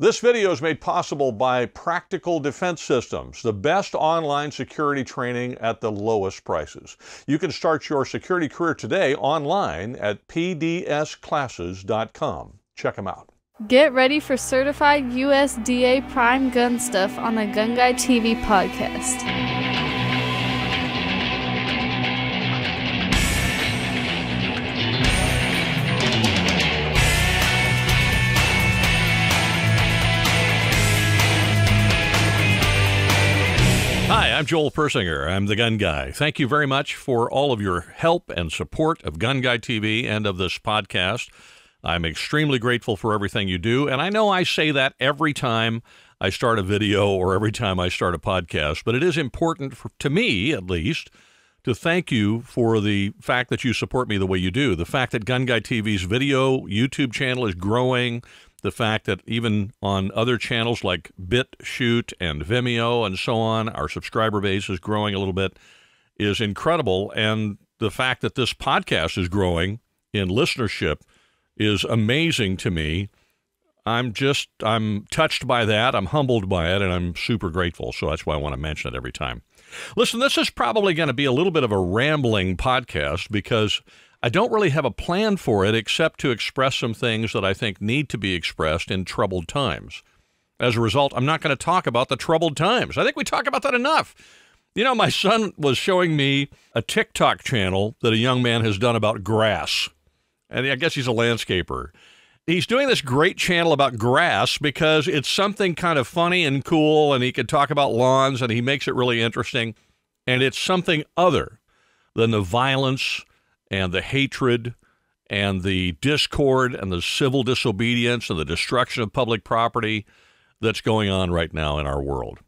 This video is made possible by Practical Defense Systems, the best online security training at the lowest prices. You can start your security career today online at pdsclasses.com. Check them out. Get ready for certified USDA prime gun stuff on the GunGuyTV podcast. Hi, I'm Joel Persinger. I'm the Gun Guy. Thank you very much for all of your help and support of GunGuyTV and of this podcast. I'm extremely grateful for everything you do, and I know I say that every time I start a video or every time I start a podcast, but it is important to me, at least, to thank you for the fact that you support me the way you do. The fact that GunGuyTV's video YouTube channel is growing, the fact that even on other channels like BitChute and Vimeo and so on, our subscriber base is growing a little bit is incredible. And the fact that this podcast is growing in listenership is amazing to me. I'm touched by that. I'm humbled by it, and I'm super grateful. So that's why I want to mention it every time. Listen, this is probably going to be a little bit of a rambling podcast because I don't really have a plan for it except to express some things that I think need to be expressed in troubled times. As a result, I'm not going to talk about the troubled times. I think we talk about that enough. You know, my son was showing me a TikTok channel that a young man has done about grass. And I guess he's a landscaper. He's doing this great channel about grass because it's something kind of funny and cool, and he can talk about lawns, and he makes it really interesting. And it's something other than the violence and the hatred and the discord and the civil disobedience and the destruction of public property that's going on right now in our world.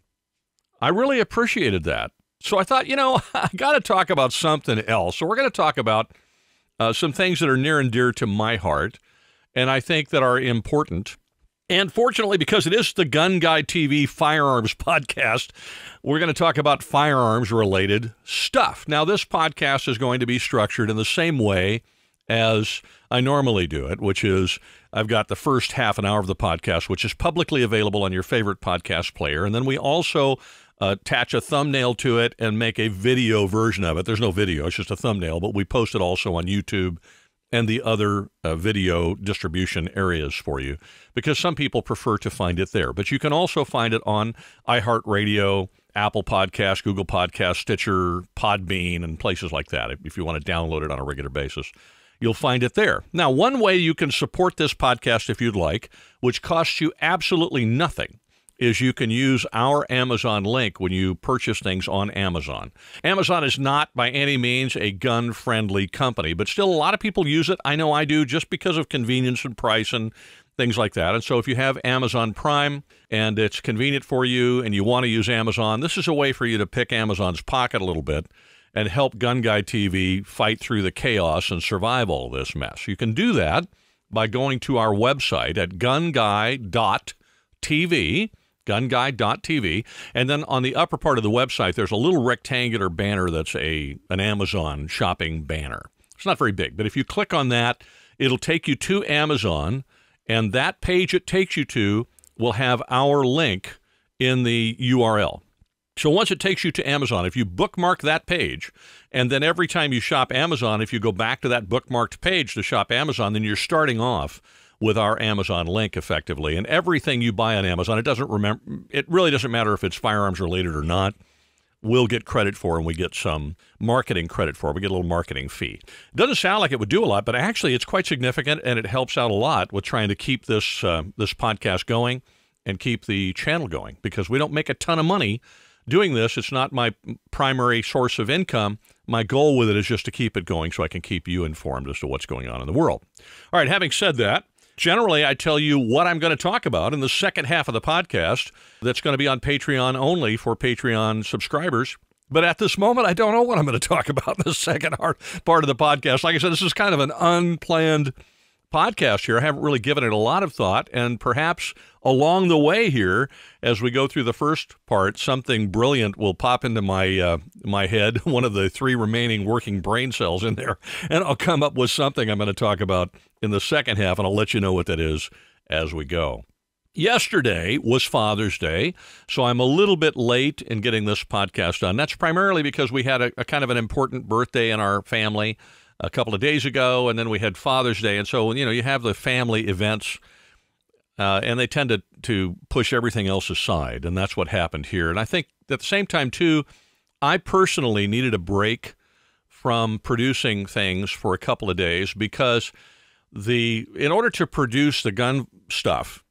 I really appreciated that. So I thought, I got to talk about something else. So we're going to talk about some things that are near and dear to my heart and I think that are important. And fortunately, because it is the GunGuyTV Firearms podcast, we're going to talk about firearms-related stuff. Now, this podcast is going to be structured in the same way as I normally do it, which is I've got the first half an hour of the podcast, which is publicly available on your favorite podcast player. And then we also attach a thumbnail to it and make a video version of it. There's no video, it's just a thumbnail, but we post it also on YouTube and the other video distribution areas for you, because some people prefer to find it there. But you can also find it on iHeartRadio, Apple Podcasts, Google Podcasts, Stitcher, Podbean, and places like that. If you want to download it on a regular basis, you'll find it there. Now, one way you can support this podcast if you'd like, which costs you absolutely nothing, is you can use our Amazon link when you purchase things on Amazon. Amazon is not by any means a gun-friendly company, but still a lot of people use it. I know I do, just because of convenience and price and things like that. And so if you have Amazon Prime and it's convenient for you and you want to use Amazon, this is a way for you to pick Amazon's pocket a little bit and help GunGuyTV fight through the chaos and survive all of this mess. You can do that by going to our website at GunGuy.tv, GunGuy.tv, and then on the upper part of the website, there's a little rectangular banner that's an Amazon shopping banner. It's not very big, but if you click on that, it'll take you to Amazon, and that page it takes you to will have our link in the URL. So once it takes you to Amazon, if you bookmark that page, and then every time you shop Amazon, if you go back to that bookmarked page to shop Amazon, then you're starting off with our Amazon link effectively. And everything you buy on Amazon, it really doesn't matter if it's firearms related or not, we'll get credit for, and we get some marketing credit for. We get a little marketing fee. It doesn't sound like it would do a lot, but actually it's quite significant, and it helps out a lot with trying to keep this podcast going and keep the channel going, because we don't make a ton of money doing this. It's not my primary source of income. My goal with it is just to keep it going so I can keep you informed as to what's going on in the world. All right, having said that, generally, I tell you what I'm going to talk about in the second half of the podcast that's going to be on Patreon only for Patreon subscribers. But at this moment, I don't know what I'm going to talk about in the second part of the podcast. Like I said, this is kind of an unplanned podcast here. I haven't really given it a lot of thought, and perhaps along the way here, as we go through the first part, something brilliant will pop into my head, one of the three remaining working brain cells in there, and I'll come up with something I'm going to talk about in the second half, and I'll let you know what that is as we go. Yesterday was Father's Day, so I'm a little bit late in getting this podcast done. That's primarily because we had a kind of an important birthday in our family a couple of days ago, and then we had Father's Day. And so, you have the family events, and they tend to push everything else aside, and that's what happened here. And I think at the same time, too, I personally needed a break from producing things for a couple of days because in order to produce the gun stuff,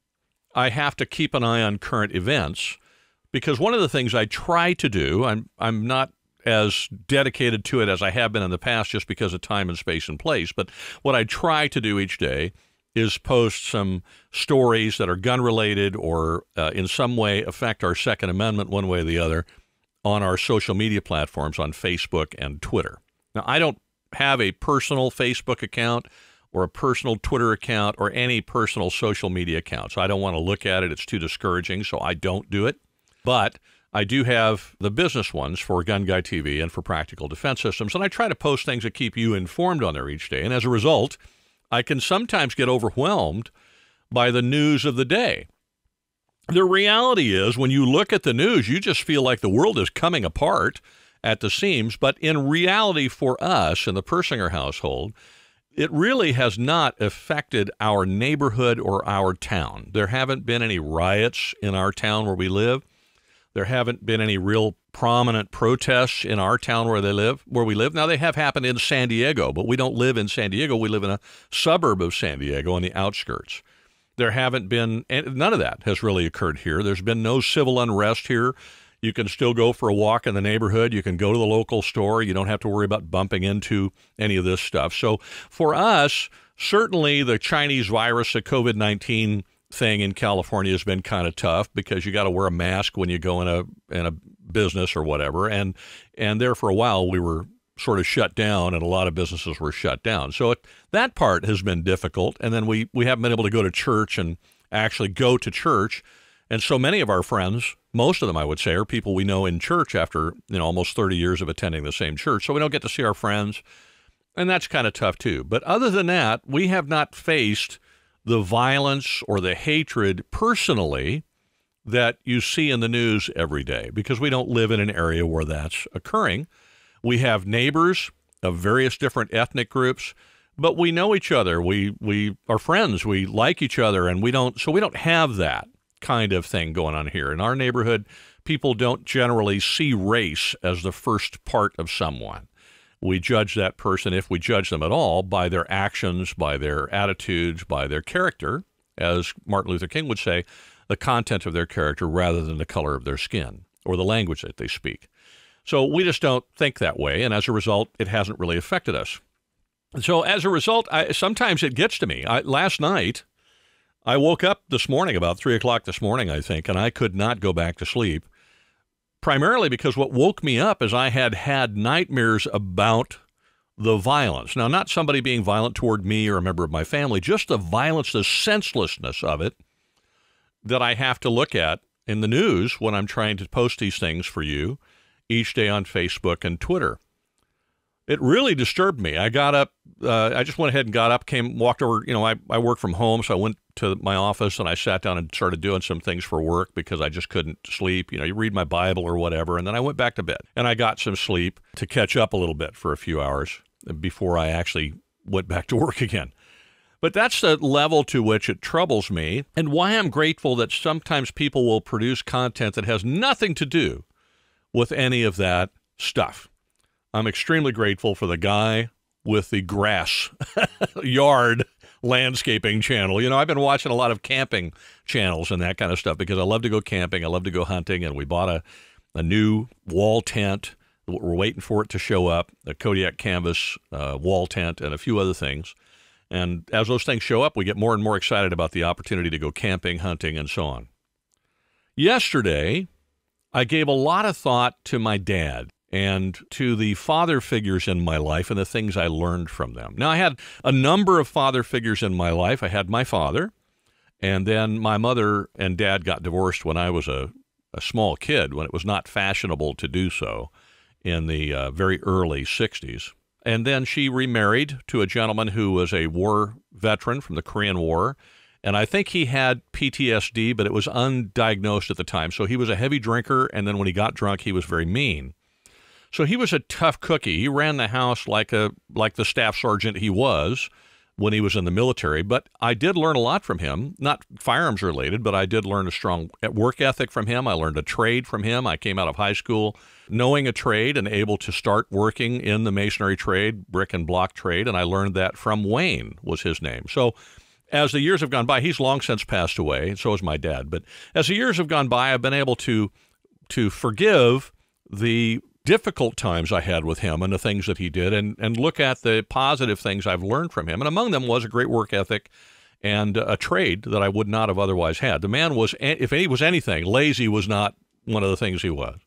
I have to keep an eye on current events, because one of the things I try to do, I'm not as dedicated to it as I have been in the past just because of time and space and place, but what I try to do each day is post some stories that are gun-related or in some way affect our Second Amendment one way or the other on our social media platforms on Facebook and Twitter. Now, I don't have a personal Facebook account or a personal Twitter account or any personal social media account. So I don't want to look at it. It's too discouraging, so I don't do it. But I do have the business ones for GunGuyTV and for Practical Defense Systems, and I try to post things that keep you informed on there each day. And as a result, I can sometimes get overwhelmed by the news of the day. The reality is, when you look at the news, you just feel like the world is coming apart at the seams. But in reality, for us in the Persinger household, it really has not affected our neighborhood or our town. There haven't been any riots in our town where we live. There haven't been any real prominent protests in our town where we live. Now, they have happened in San Diego, but we don't live in San Diego. We live in a suburb of San Diego on the outskirts. There haven't been, none of that has really occurred here. There's been no civil unrest here. You can still go for a walk in the neighborhood. You can go to the local store. You don't have to worry about bumping into any of this stuff. So for us, certainly the Chinese virus, the COVID-19 thing in California has been kind of tough because you got to wear a mask when you go in a business or whatever. And there for a while we were sort of shut down, and a lot of businesses were shut down. So that part has been difficult. And then we haven't been able to go to church and actually go to church. And so many of our friends, most of them I would say, are people we know in church after almost 30 years of attending the same church. So we don't get to see our friends, and that's kind of tough too. But other than that, we have not faced the violence or the hatred personally that you see in the news every day because we don't live in an area where that's occurring. We have neighbors of various different ethnic groups, but we know each other. We are friends. We like each other, and we don't have that kind of thing going on here. In our neighborhood, people don't generally see race as the first part of someone. We judge that person, if we judge them at all, by their actions, by their attitudes, by their character, as Martin Luther King would say, the content of their character rather than the color of their skin or the language that they speak. So we just don't think that way, and as a result, it hasn't really affected us. So as a result, sometimes it gets to me. Last night, I woke up this morning, about 3 o'clock this morning, I think, and I could not go back to sleep, primarily because what woke me up is I had nightmares about the violence. Now, not somebody being violent toward me or a member of my family, just the violence, the senselessness of it that I have to look at in the news when I'm trying to post these things for you each day on Facebook and Twitter. It really disturbed me. I got up, I just went ahead and got up, walked over, I work from home, so I went to my office and I sat down and started doing some things for work because I just couldn't sleep. You read my Bible or whatever, and then I went back to bed. And I got some sleep to catch up a little bit for a few hours before I actually went back to work again. But that's the level to which it troubles me, and why I'm grateful that sometimes people will produce content that has nothing to do with any of that stuff. I'm extremely grateful for the guy with the grass yard landscaping channel. I've been watching a lot of camping channels and that kind of stuff because I love to go camping. I love to go hunting, and we bought a new wall tent. We're waiting for it to show up, a Kodiak canvas wall tent and a few other things. And as those things show up, we get more and more excited about the opportunity to go camping, hunting, and so on. Yesterday, I gave a lot of thought to my dad and to the father figures in my life and the things I learned from them. Now, I had a number of father figures in my life. I had my father, and then my mother and dad got divorced when I was a small kid, when it was not fashionable to do so in the very early 60s. And then she remarried to a gentleman who was a war veteran from the Korean War, And I think he had PTSD, but it was undiagnosed at the time. So he was a heavy drinker, and then when he got drunk, he was very mean. So he was a tough cookie. He ran the house like the staff sergeant he was when he was in the military. But I did learn a lot from him, not firearms related, but I did learn a strong work ethic from him. I learned a trade from him. I came out of high school knowing a trade and able to start working in the masonry trade, brick and block trade, and I learned that from Wayne, was his name. So as the years have gone by, he's long since passed away, and so has my dad. But as the years have gone by, I've been able to forgive the difficult times I had with him and the things that he did, and look at the positive things I've learned from him. And among them was a great work ethic and a trade that I would not have otherwise had. The man was, if he was anything, lazy was not one of the things he was.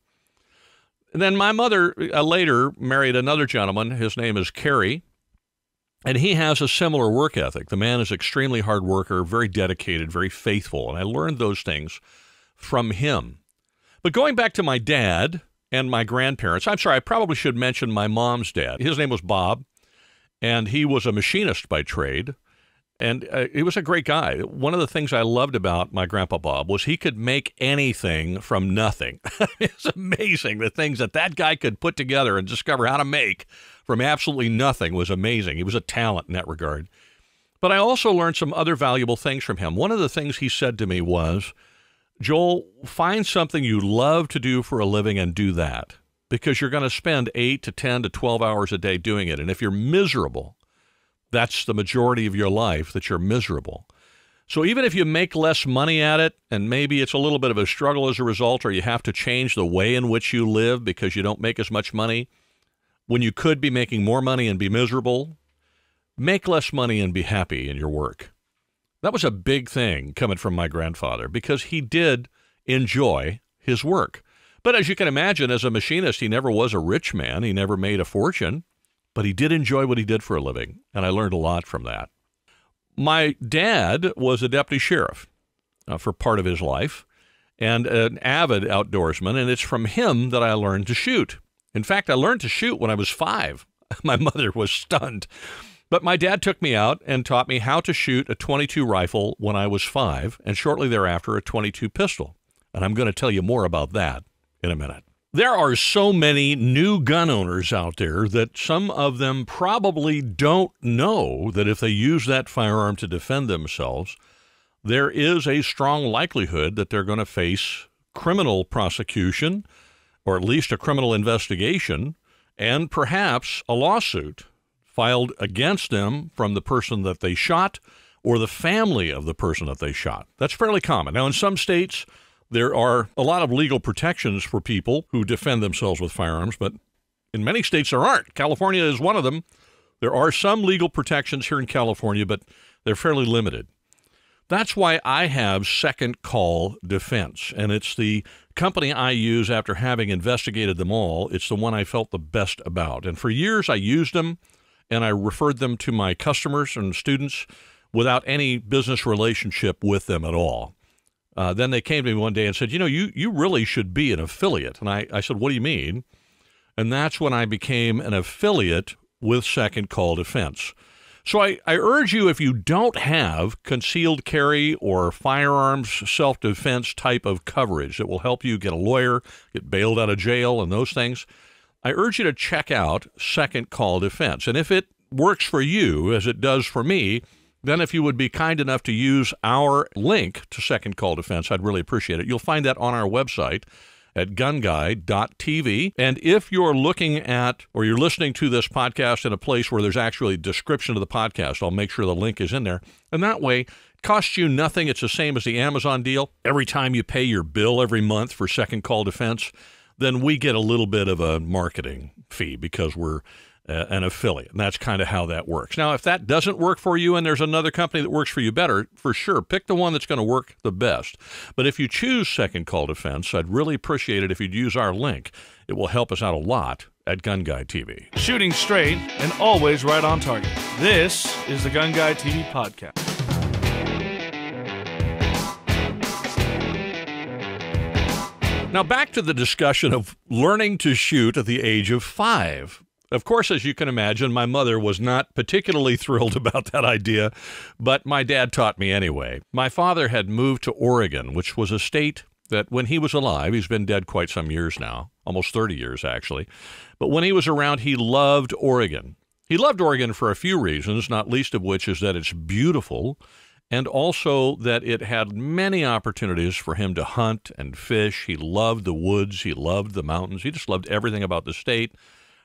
And then my mother later married another gentleman. His name is Kerry, and he has a similar work ethic. The man is extremely hard worker, very dedicated, very faithful, and I learned those things from him. But going back to my dad and my grandparents, I'm sorry, I probably should mention my mom's dad. His name was Bob, and he was a machinist by trade, and he was a great guy. One of the things I loved about my grandpa Bob was he could make anything from nothing. It's amazing the things that guy could put together and discover how to make from absolutely nothing was amazing. He was a talent in that regard. But I also learned some other valuable things from him. One of the things he said to me was, Joel, find something you love to do for a living and do that, because you're going to spend 8 to 10 to 12 hours a day doing it. And if you're miserable, that's the majority of your life that you're miserable. So even if you make less money at it, and maybe it's a little bit of a struggle as a result, or you have to change the way in which you live because you don't make as much money, when you could be making more money and be miserable, make less money and be happy in your work. That was a big thing coming from my grandfather, because he did enjoy his work. But as you can imagine, as a machinist, he never was a rich man. He never made a fortune, but he did enjoy what he did for a living, and I learned a lot from that. My dad was a deputy sheriff for part of his life and an avid outdoorsman, and it's from him that I learned to shoot. In fact, I learned to shoot when I was 5. My mother was stunned. But my dad took me out and taught me how to shoot a .22 rifle when I was 5, and shortly thereafter a .22 pistol. And I'm going to tell you more about that in a minute. There are so many new gun owners out there that some of them probably don't know that if they use that firearm to defend themselves, there is a strong likelihood that they're going to face criminal prosecution, or at least a criminal investigation, and perhaps a lawsuit filed against them from the person that they shot or the family of the person that they shot. That's fairly common. Now, in some states, there are a lot of legal protections for people who defend themselves with firearms, but in many states there aren't. California is one of them. There are some legal protections here in California, but they're fairly limited. That's why I have Second Call Defense, and it's the company I use after having investigated them all. It's the one I felt the best about. And for years I used them, and I referred them to my customers and students without any business relationship with them at all. Then they came to me one day and said, you really should be an affiliate. And I said, what do you mean? And that's when I became an affiliate with Second Call Defense. So I urge you, if you don't have concealed carry or firearms self-defense type of coverage that will help you get a lawyer, get bailed out of jail and those things, I urge you to check out Second Call Defense. And if it works for you, as it does for me, then if you would be kind enough to use our link to Second Call Defense, I'd really appreciate it. You'll find that on our website at GunGuy.tv. And if you're looking at or you're listening to this podcast in a place where there's actually a description of the podcast, I'll make sure the link is in there. And that way, it costs you nothing. It's the same as the Amazon deal. Every time you pay your bill every month for Second Call Defense, then we get a little bit of a marketing fee because we're an affiliate. And that's kind of how that works. Now, if that doesn't work for you and there's another company that works for you better, for sure, pick the one that's going to work the best. But if you choose Second Call Defense, I'd really appreciate it if you'd use our link. It will help us out a lot at GunGuyTV. Shooting straight and always right on target. This is the GunGuyTV podcast. Now, back to the discussion of learning to shoot at the age of 5. Of course, as you can imagine, my mother was not particularly thrilled about that idea, but my dad taught me anyway. My father had moved to Oregon, which was a state that when he was alive, he's been dead quite some years now, almost 30 years actually, but when he was around, he loved Oregon. He loved Oregon for a few reasons, not least of which is that it's beautiful, and also that it had many opportunities for him to hunt and fish. He loved the woods. He loved the mountains. He just loved everything about the state.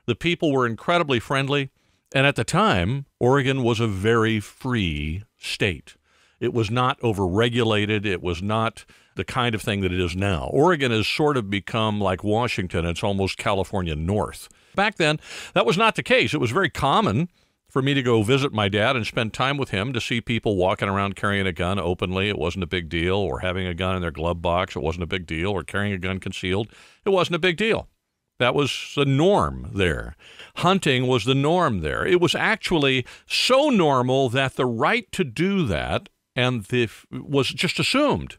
The people were incredibly friendly, and at the time, Oregon was a very free state. It was not overregulated. It was not the kind of thing that it is now. Oregon has sort of become like Washington. It's almost California North. Back then, that was not the case. It was very common for me to go visit my dad and spend time with him, to see people walking around carrying a gun openly. It wasn't a big deal. Or having a gun in their glove box. It wasn't a big deal. Or carrying a gun concealed. It wasn't a big deal. That was the norm there. Hunting was the norm there. It was actually so normal that the right to do that was just assumed.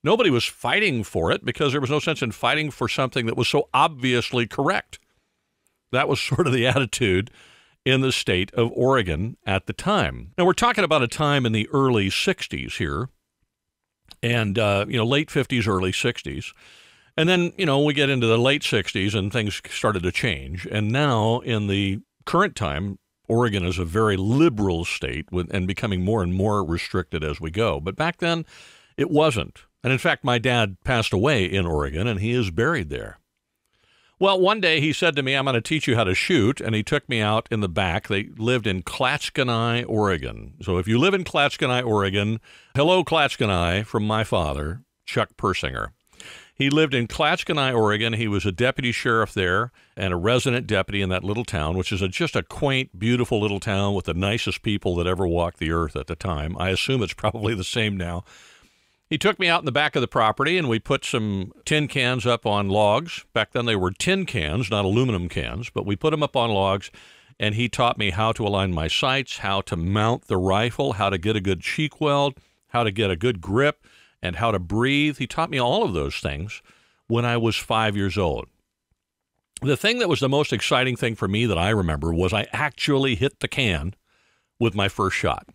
Nobody was fighting for it because there was no sense in fighting for something that was so obviously correct. That was sort of the attitude in the state of Oregon at the time. Now, we're talking about a time in the early 60s here, and, late 50s, early 60s. And then, we get into the late 60s and things started to change. And now, in the current time, Oregon is a very liberal state and becoming more and more restricted as we go. But back then, it wasn't. And in fact, my dad passed away in Oregon, and he is buried there. Well, one day he said to me, I'm going to teach you how to shoot, and he took me out in the back. They lived in Clatskanie, Oregon. So if you live in Clatskanie, Oregon, hello, Clatskanie, from my father, Chuck Persinger. He lived in Clatskanie, Oregon. He was a deputy sheriff there and a resident deputy in that little town, which is just a quaint, beautiful little town with the nicest people that ever walked the earth at the time. I assume it's probably the same now. He took me out in the back of the property, and we put some tin cans up on logs. Back then they were tin cans, not aluminum cans, but we put them up on logs, and he taught me how to align my sights, how to mount the rifle, how to get a good cheek weld, how to get a good grip, and how to breathe. He taught me all of those things when I was 5 years old. The thing that was the most exciting thing for me that I remember was I actually hit the can with my first shot,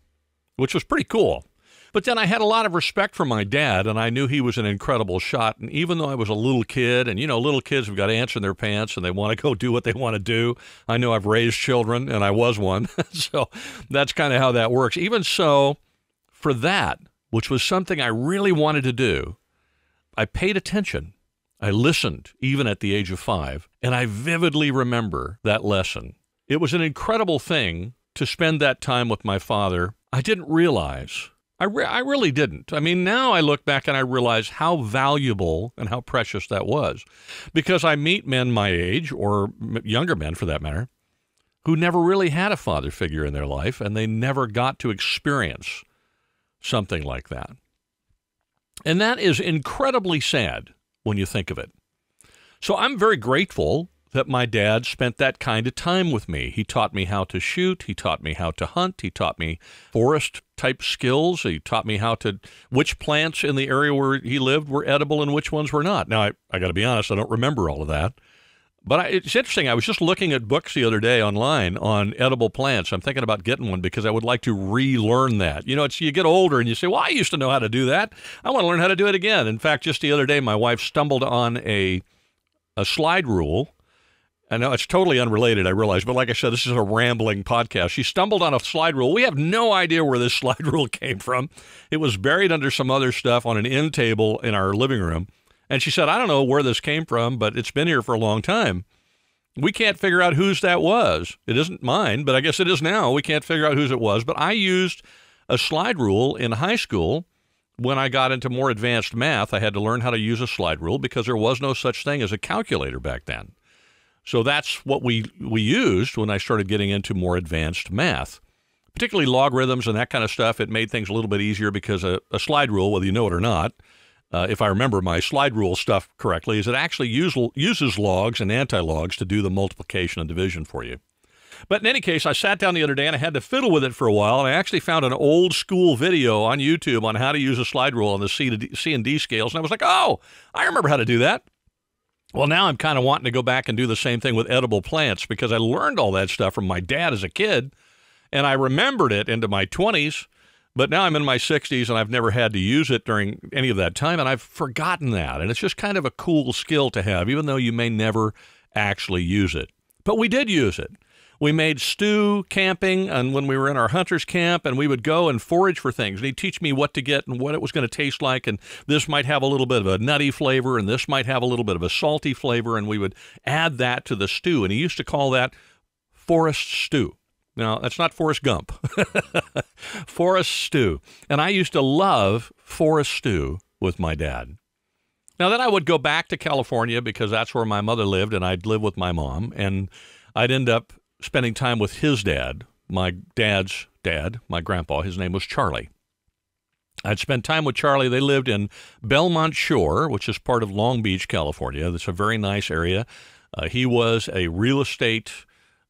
which was pretty cool. But then I had a lot of respect for my dad, and I knew he was an incredible shot. And even though I was a little kid, and little kids have got ants in their pants, and they want to go do what they want to do. I know I've raised children, and I was one. So that's kind of how that works. Even so, for that, which was something I really wanted to do, I paid attention. I listened, even at the age of 5, and I vividly remember that lesson. It was an incredible thing to spend that time with my father. I didn't realize. I really didn't. I mean, now I look back and I realize how valuable and how precious that was, because I meet men my age, or younger men for that matter, who never really had a father figure in their life, and they never got to experience something like that. And that is incredibly sad when you think of it. So I'm very grateful that my dad spent that kind of time with me. He taught me how to shoot. He taught me how to hunt. He taught me forest-type skills. He taught me which plants in the area where he lived were edible and which ones were not. Now, I got to be honest, I don't remember all of that. But it's interesting. I was just looking at books the other day online on edible plants. I'm thinking about getting one because I would like to relearn that. You get older and you say, well, I used to know how to do that. I want to learn how to do it again. In fact, just the other day, my wife stumbled on a slide rule. I know it's totally unrelated, I realize, but like I said, this is a rambling podcast. She stumbled on a slide rule. We have no idea where this slide rule came from. It was buried under some other stuff on an end table in our living room. And she said, I don't know where this came from, but it's been here for a long time. We can't figure out whose that was. It isn't mine, but I guess it is now. We can't figure out whose it was. But I used a slide rule in high school. When I got into more advanced math, I had to learn how to use a slide rule because there was no such thing as a calculator back then. So that's what we used when I started getting into more advanced math, particularly logarithms and that kind of stuff. It made things a little bit easier because a slide rule, whether you know it or not, if I remember my slide rule stuff correctly, is it actually uses logs and anti-logs to do the multiplication and division for you. But in any case, I sat down the other day and I had to fiddle with it for a while, and I actually found an old school video on YouTube on how to use a slide rule on the C and D scales, and I was like, oh, I remember how to do that. Well, now I'm kind of wanting to go back and do the same thing with edible plants because I learned all that stuff from my dad as a kid, and I remembered it into my 20s, but now I'm in my 60s and I've never had to use it during any of that time, and I've forgotten that. And it's just kind of a cool skill to have, even though you may never actually use it. But we did use it. We made stew camping, and when we were in our hunter's camp, and we would go and forage for things. And he'd teach me what to get and what it was going to taste like, and this might have a little bit of a nutty flavor, and this might have a little bit of a salty flavor, and we would add that to the stew. And he used to call that forest stew. Now, that's not Forrest Gump. Forest stew. And I used to love forest stew with my dad. Now, then I would go back to California because that's where my mother lived, and I'd live with my mom, and I'd end up spending time with his dad, my dad's dad, my grandpa. His name was Charlie. I'd spend time with Charlie. They lived in Belmont Shore, which is part of Long Beach, California. That's a very nice area. He was a real estate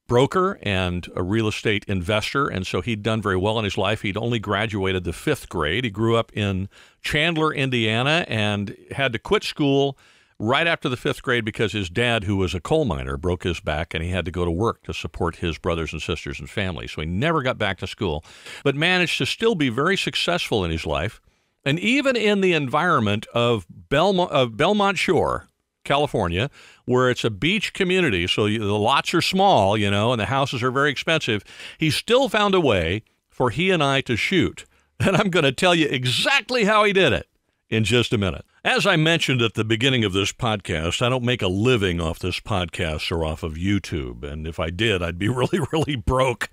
broker and a real estate investor, and so he'd done very well in his life. He'd only graduated the 5th grade. He grew up in Chandler, Indiana, and had to quit school right after the 5th grade because his dad, who was a coal miner, broke his back, and he had to go to work to support his brothers and sisters and family. So he never got back to school, but managed to still be very successful in his life. And even in the environment of Belmont Shore, California, where it's a beach community, so the lots are small, and the houses are very expensive, he still found a way for he and I to shoot. And I'm going to tell you exactly how he did it in just a minute. As I mentioned at the beginning of this podcast, I don't make a living off this podcast or off of YouTube. And if I did, I'd be really, really broke.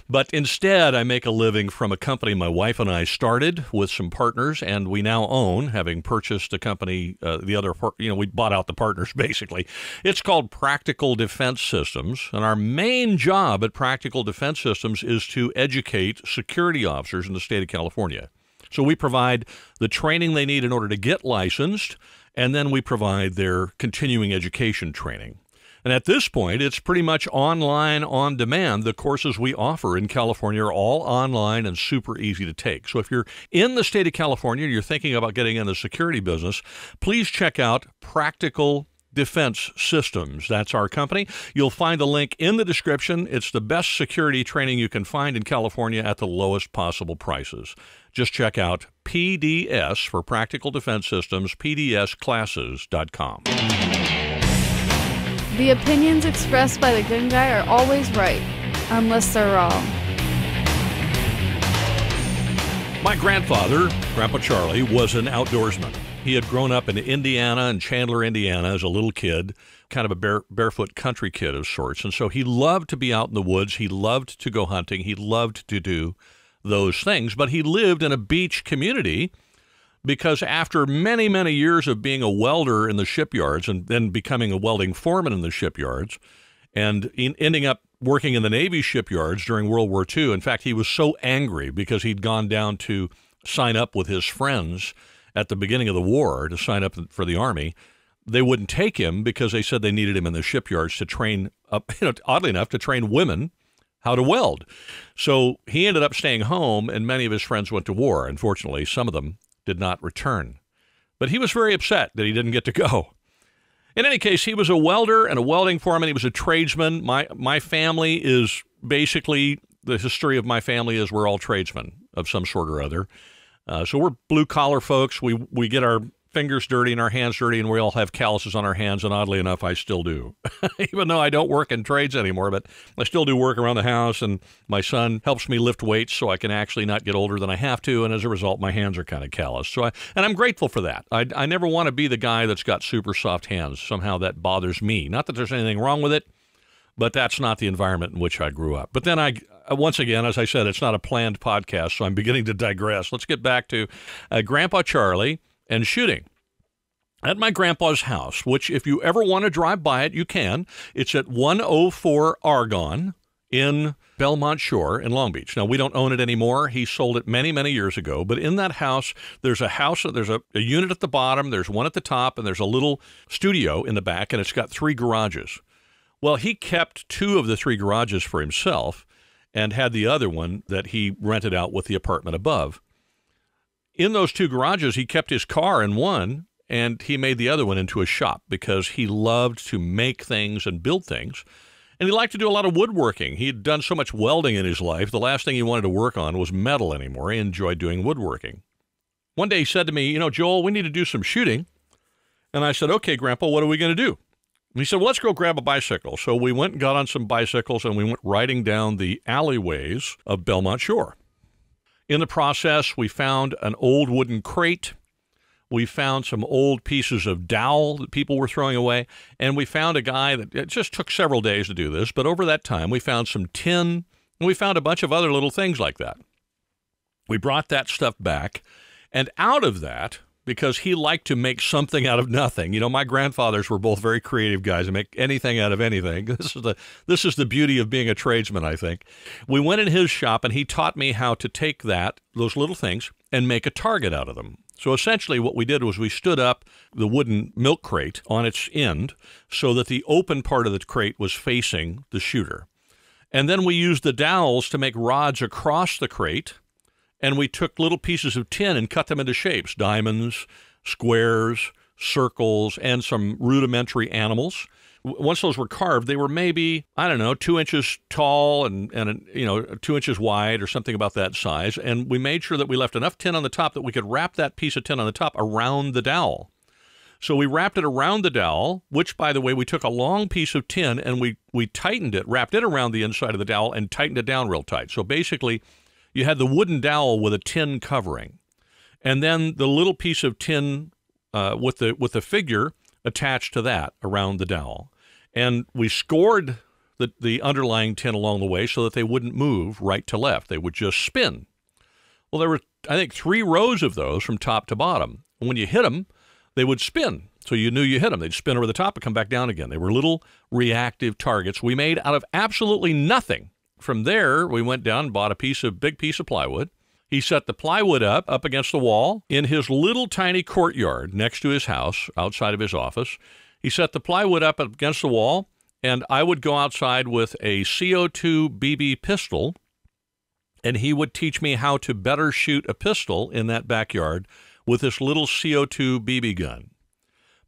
But instead, I make a living from a company my wife and I started with some partners, and we now own, having purchased a company, we bought out the partners, basically. It's called Practical Defense Systems. And our main job at Practical Defense Systems is to educate security officers in the state of California. So we provide the training they need in order to get licensed, and then we provide their continuing education training. And at this point, it's pretty much online, on demand. The courses we offer in California are all online and super easy to take. So if you're in the state of California and you're thinking about getting in the security business, please check out Practical Defense Systems. That's our company. You'll find the link in the description. It's the best security training you can find in California at the lowest possible prices. Just check out PDS for Practical Defense Systems, pdsclasses.com. The opinions expressed by the Gun Guy are always right, unless they're wrong. My grandfather, Grandpa Charlie, was an outdoorsman. He had grown up in Indiana and Chandler, Indiana as a little kid, kind of a barefoot country kid of sorts. And so he loved to be out in the woods. He loved to go hunting. He loved to do those things. But he lived in a beach community because after many, many years of being a welder in the shipyards and then becoming a welding foreman in the shipyards and ending up working in the Navy shipyards during World War II. In fact, he was so angry because he'd gone down to sign up with his friends at the beginning of the war to sign up for the Army. They wouldn't take him because they said they needed him in the shipyards to train up, oddly enough, to train women how to weld. So he ended up staying home, and many of his friends went to war. Unfortunately, some of them did not return. But he was very upset that he didn't get to go. In any case, he was a welder and a welding foreman. He was a tradesman. My family is basically, the history of my family is we're all tradesmen of some sort or other. So we're blue-collar folks. We get our fingers dirty and our hands dirty, and we all have calluses on our hands, and oddly enough, I still do. Even though I don't work in trades anymore, but I still do work around the house, and my son helps me lift weights so I can actually not get older than I have to, and as a result, my hands are kind of callous. And I'm grateful for that. I never want to be the guy that's got super soft hands. Somehow that bothers me. Not that there's anything wrong with it, but that's not the environment in which I grew up. But then once again, as I said, it's not a planned podcast, so I'm beginning to digress. Let's get back to Grandpa Charlie and shooting. At my grandpa's house, which if you ever want to drive by it, you can. It's at 104 Argonne in Belmont Shore in Long Beach. Now, we don't own it anymore. He sold it many, many years ago. But in that house, there's a unit at the bottom, there's one at the top, and there's a little studio in the back, and it's got 3 garages. Well, he kept 2 of the 3 garages for himself and had the other one that he rented out with the apartment above. In those 2 garages, he kept his car in one, and he made the other one into a shop because he loved to make things and build things. And he liked to do a lot of woodworking. He had done so much welding in his life, the last thing he wanted to work on was metal anymore. He enjoyed doing woodworking. One day he said to me, you know, Joel, we need to do some shooting. And I said, okay, Grandpa, what are we going to do? And he said, well, let's go grab a bicycle. So we went and got on some bicycles, and we went riding down the alleyways of Belmont Shore. In the process, we found an old wooden crate. We found some old pieces of dowel that people were throwing away. And we found a guy that, it just took several days to do this, but over that time, we found some tin, and we found a bunch of other little things like that. We brought that stuff back, and out of that, because he liked to make something out of nothing. You know, my grandfathers were both very creative guys and make anything out of anything. This is the beauty of being a tradesman, I think. We went in his shop, and he taught me how to take those little things, and make a target out of them. So essentially what we did was we stood up the wooden milk crate on its end so that the open part of the crate was facing the shooter. And then we used the dowels to make rods across the crate, and we took little pieces of tin and cut them into shapes, diamonds, squares, circles, and some rudimentary animals. Once those were carved, they were maybe, 2 inches tall and 2 inches wide or something about that size. And we made sure that we left enough tin on the top that we could wrap that piece of tin on the top around the dowel. So we wrapped it around the dowel, which, by the way, we took a long piece of tin and we tightened it, wrapped it around the inside of the dowel and tightened it down real tight. So basically, you had the wooden dowel with a tin covering. And then the little piece of tin with the figure attached to that around the dowel. And we scored the underlying tin along the way so that they wouldn't move right to left. They would just spin. Well, there were, I think, 3 rows of those from top to bottom. And when you hit them, they would spin. So you knew you hit them. They'd spin over the top and come back down again. They were little reactive targets we made out of absolutely nothing. From there, we went down and bought a big piece of plywood. He set the plywood up against the wall in his little tiny courtyard next to his house, outside of his office. He set the plywood up against the wall, and I would go outside with a CO2 BB pistol, and he would teach me how to better shoot a pistol in that backyard with this little CO2 BB gun.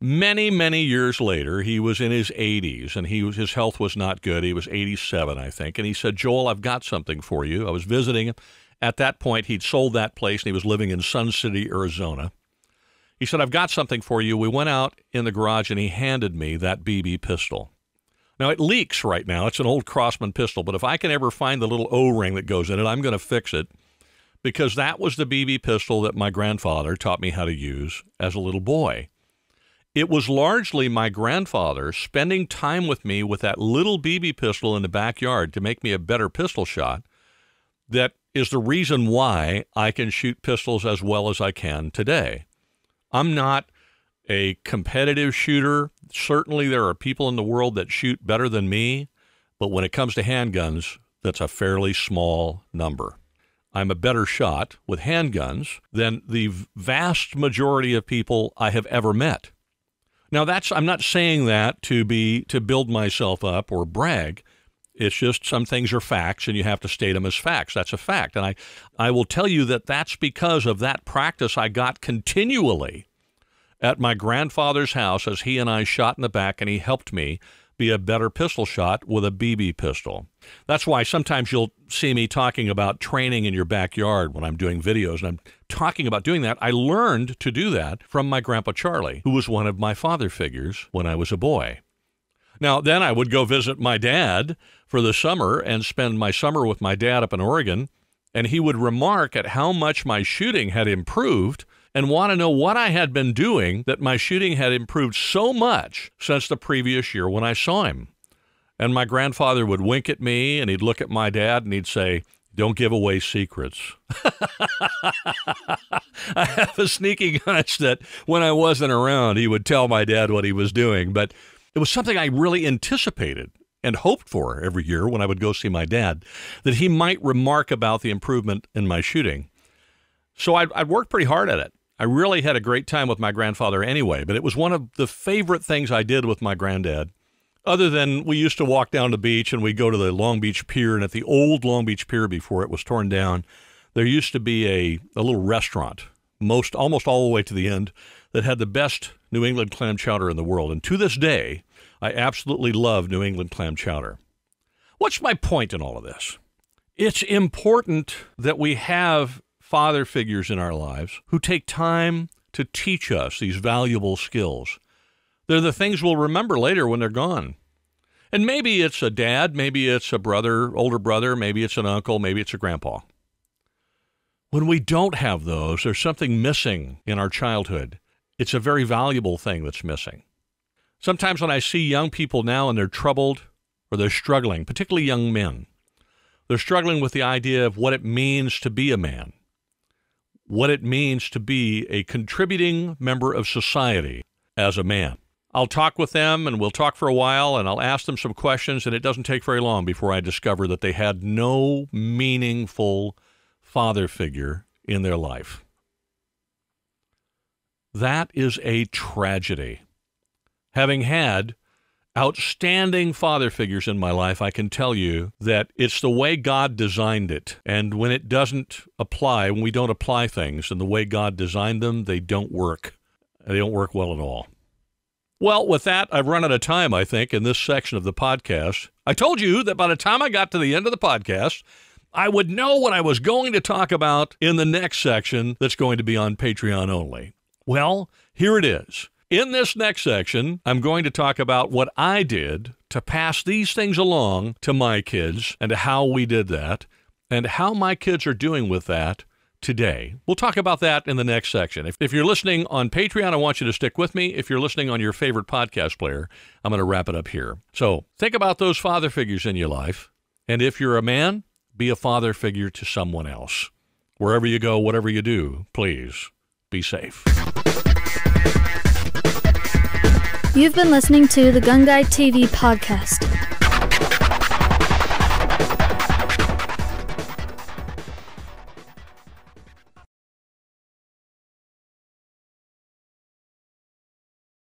Many, many years later, he was in his 80s, and his health was not good. He was 87, I think, and he said, Joel, I've got something for you. I was visiting him. At that point, he'd sold that place, and he was living in Sun City, Arizona. He said, I've got something for you. We went out in the garage, and he handed me that BB pistol. Now, it leaks right now. It's an old Crossman pistol, but if I can ever find the little O-ring that goes in it, I'm going to fix it, because that was the BB pistol that my grandfather taught me how to use as a little boy. It was largely my grandfather spending time with me with that little BB pistol in the backyard to make me a better pistol shot that is the reason why I can shoot pistols as well as I can today. I'm not a competitive shooter. Certainly there are people in the world that shoot better than me, but when it comes to handguns, that's a fairly small number. I'm a better shot with handguns than the vast majority of people I have ever met. Now, I'm not saying that to build myself up or brag. It's just some things are facts, and you have to state them as facts. That's a fact. And I will tell you that that's because of that practice I got continually at my grandfather's house as he and I shot in the back, and he helped me be a better pistol shot with a BB pistol. That's why sometimes you'll see me talking about training in your backyard when I'm doing videos, and I'm talking about doing that. I learned to do that from my Grandpa Charlie, who was one of my father figures when I was a boy. Now, then I would go visit my dad for the summer and spend my summer with my dad up in Oregon, and he would remark at how much my shooting had improved and want to know what I had been doing that my shooting had improved so much since the previous year when I saw him. And my grandfather would wink at me, and he'd look at my dad, and he'd say, "Don't give away secrets." I have a sneaking hunch that when I wasn't around, he would tell my dad what he was doing, but it was something I really anticipated and hoped for every year when I would go see my dad, that he might remark about the improvement in my shooting. So I'd worked pretty hard at it. I really had a great time with my grandfather anyway, but it was one of the favorite things I did with my granddad. Other than we used to walk down the beach and we'd go to the Long Beach Pier, and at the old Long Beach Pier before it was torn down, there used to be a little restaurant almost all the way to the end, that had the best New England clam chowder in the world. And to this day, I absolutely love New England clam chowder. What's my point in all of this? It's important that we have father figures in our lives who take time to teach us these valuable skills. They're the things we'll remember later when they're gone. And maybe it's a dad, maybe it's a brother, older brother, maybe it's an uncle, maybe it's a grandpa. When we don't have those, there's something missing in our childhood. It's a very valuable thing that's missing. Sometimes when I see young people now and they're troubled or they're struggling, particularly young men, they're struggling with the idea of what it means to be a man, what it means to be a contributing member of society as a man. I'll talk with them and we'll talk for a while and I'll ask them some questions, and it doesn't take very long before I discover that they had no meaningful father figure in their life. That is a tragedy. Having had outstanding father figures in my life, I can tell you that it's the way God designed it. And when it doesn't apply, when we don't apply things in the way God designed them, they don't work. They don't work well at all. Well, with that, I've run out of time, I think, in this section of the podcast. I told you that by the time I got to the end of the podcast, I would know what I was going to talk about in the next section that's going to be on Patreon only. Well, here it is. In this next section, I'm going to talk about what I did to pass these things along to my kids and how we did that and how my kids are doing with that today. We'll talk about that in the next section. If you're listening on Patreon, I want you to stick with me. If you're listening on your favorite podcast player, I'm going to wrap it up here. So think about those father figures in your life. And if you're a man, be a father figure to someone else. Wherever you go, whatever you do, please be safe. You've been listening to the GunGuy TV podcast.